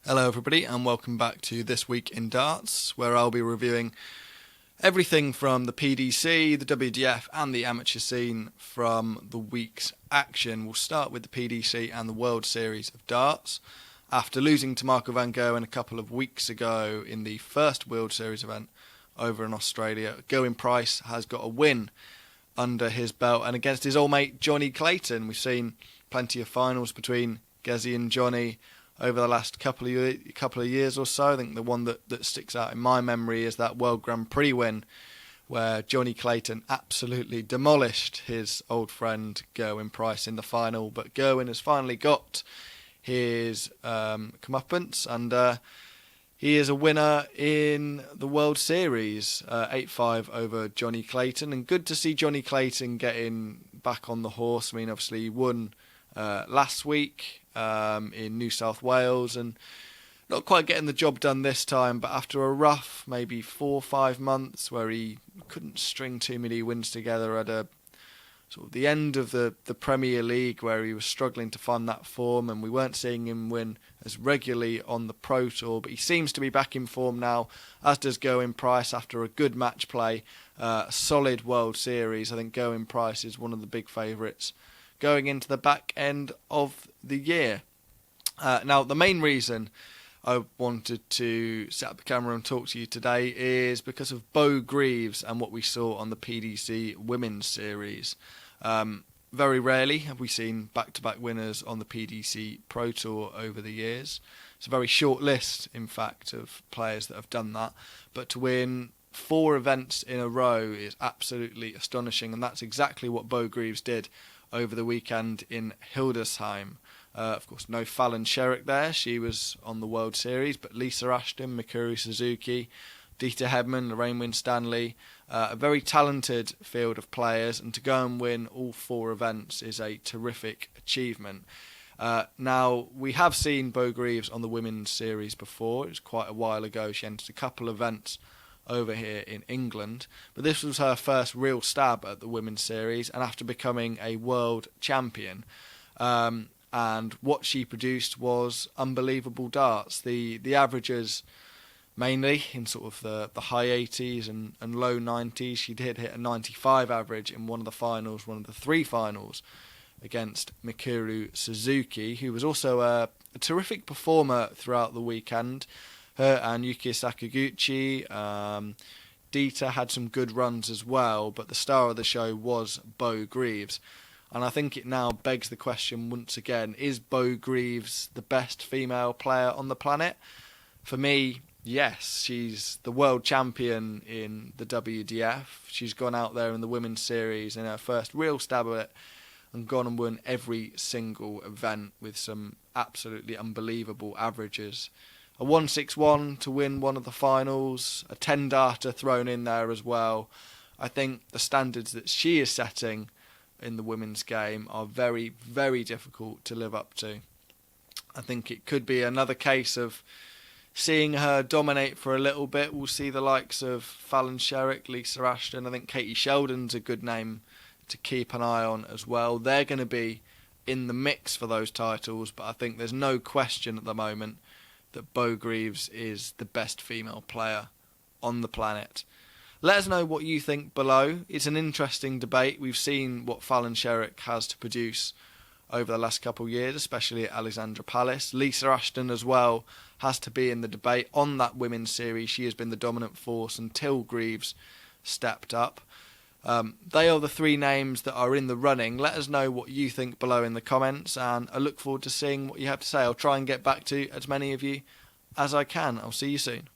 Hello everybody and welcome back to This Week in Darts, where I'll be reviewing everything from the PDC, the WDF and the amateur scene from the week's action. We'll start with the PDC and the World Series of Darts. After losing to Marco van Gerwen a couple of weeks ago in the first World Series event over in Australia, Gerywn Price has got a win under his belt and against his old mate Johnny Clayton. We've seen plenty of finals between Gezi and Johnny over the last couple of years or so. I think the one that sticks out in my memory is that World Grand Prix win where Johnny Clayton absolutely demolished his old friend Gerywn Price in the final. But Gerywn has finally got his comeuppance and he is a winner in the World Series, 8-5 over Johnny Clayton. And good to see Johnny Clayton getting back on the horse. I mean, obviously he won last week in New South Wales and not quite getting the job done this time, but after a rough maybe 4 or 5 months where he couldn't string too many wins together at a sort of the end of the Premier League where he was struggling to find that form and we weren't seeing him win as regularly on the Pro Tour, but he seems to be back in form now, as does Gerywn Price after a good match play, a solid World Series. I think Gerywn Price is one of the big favourites going into the back end of the year. Now, the main reason I wanted to set up the camera and talk to you today is because of Beau Greaves and what we saw on the PDC Women's Series. Very rarely have we seen back-to-back winners on the PDC Pro Tour over the years. It's a very short list, in fact, of players that have done that. But to win 4 events in a row is absolutely astonishing, and that's exactly what Beau Greaves did over the weekend in Hildesheim. Of course, no Fallon Sherrock there. She was on the World Series, but Lisa Ashton, Mikuru Suzuki, Dieter Hedman, Lorraine Winstanley, a very talented field of players, and to go and win all 4 events is a terrific achievement. Now, we have seen Beau Greaves on the Women's Series before. It was quite a while ago. She entered a couple of events over here in England, but this was her first real stab at the Women's Series, and after becoming a world champion, and what she produced was unbelievable darts. The averages mainly in sort of the high 80s and low 90s. She did hit a 95 average in one of the finals, one of the 3 finals against Mikuru Suzuki, who was also a terrific performer throughout the weekend. Her and Yuki Sakaguchi, Dieter had some good runs as well, but the star of the show was Beau Greaves. And I think it now begs the question once again, is Beau Greaves the best female player on the planet? For me, yes. She's the world champion in the WDF. She's gone out there in the Women's Series in her first real stab at it and gone and won every single event with some absolutely unbelievable averages. A 161 to win one of the finals, a 10-darter thrown in there as well. I think the standards that she is setting in the women's game are very, very difficult to live up to. I think it could be another case of seeing her dominate for a little bit. We'll see the likes of Fallon Sherrock, Lisa Ashton. I think Katie Sheldon's a good name to keep an eye on as well. They're going to be in the mix for those titles, but I think there's no question at the moment that Beau Greaves is the best female player on the planet. Let us know what you think below. It's an interesting debate. We've seen what Fallon Sherrock has to produce over the last couple of years, especially at Alexandra Palace. Lisa Ashton as well has to be in the debate on that Women's Series. She has been the dominant force until Greaves stepped up. They are the 3 names that are in the running. Let us know what you think below in the comments, and I look forward to seeing what you have to say. I'll try and get back to as many of you as I can. I'll see you soon.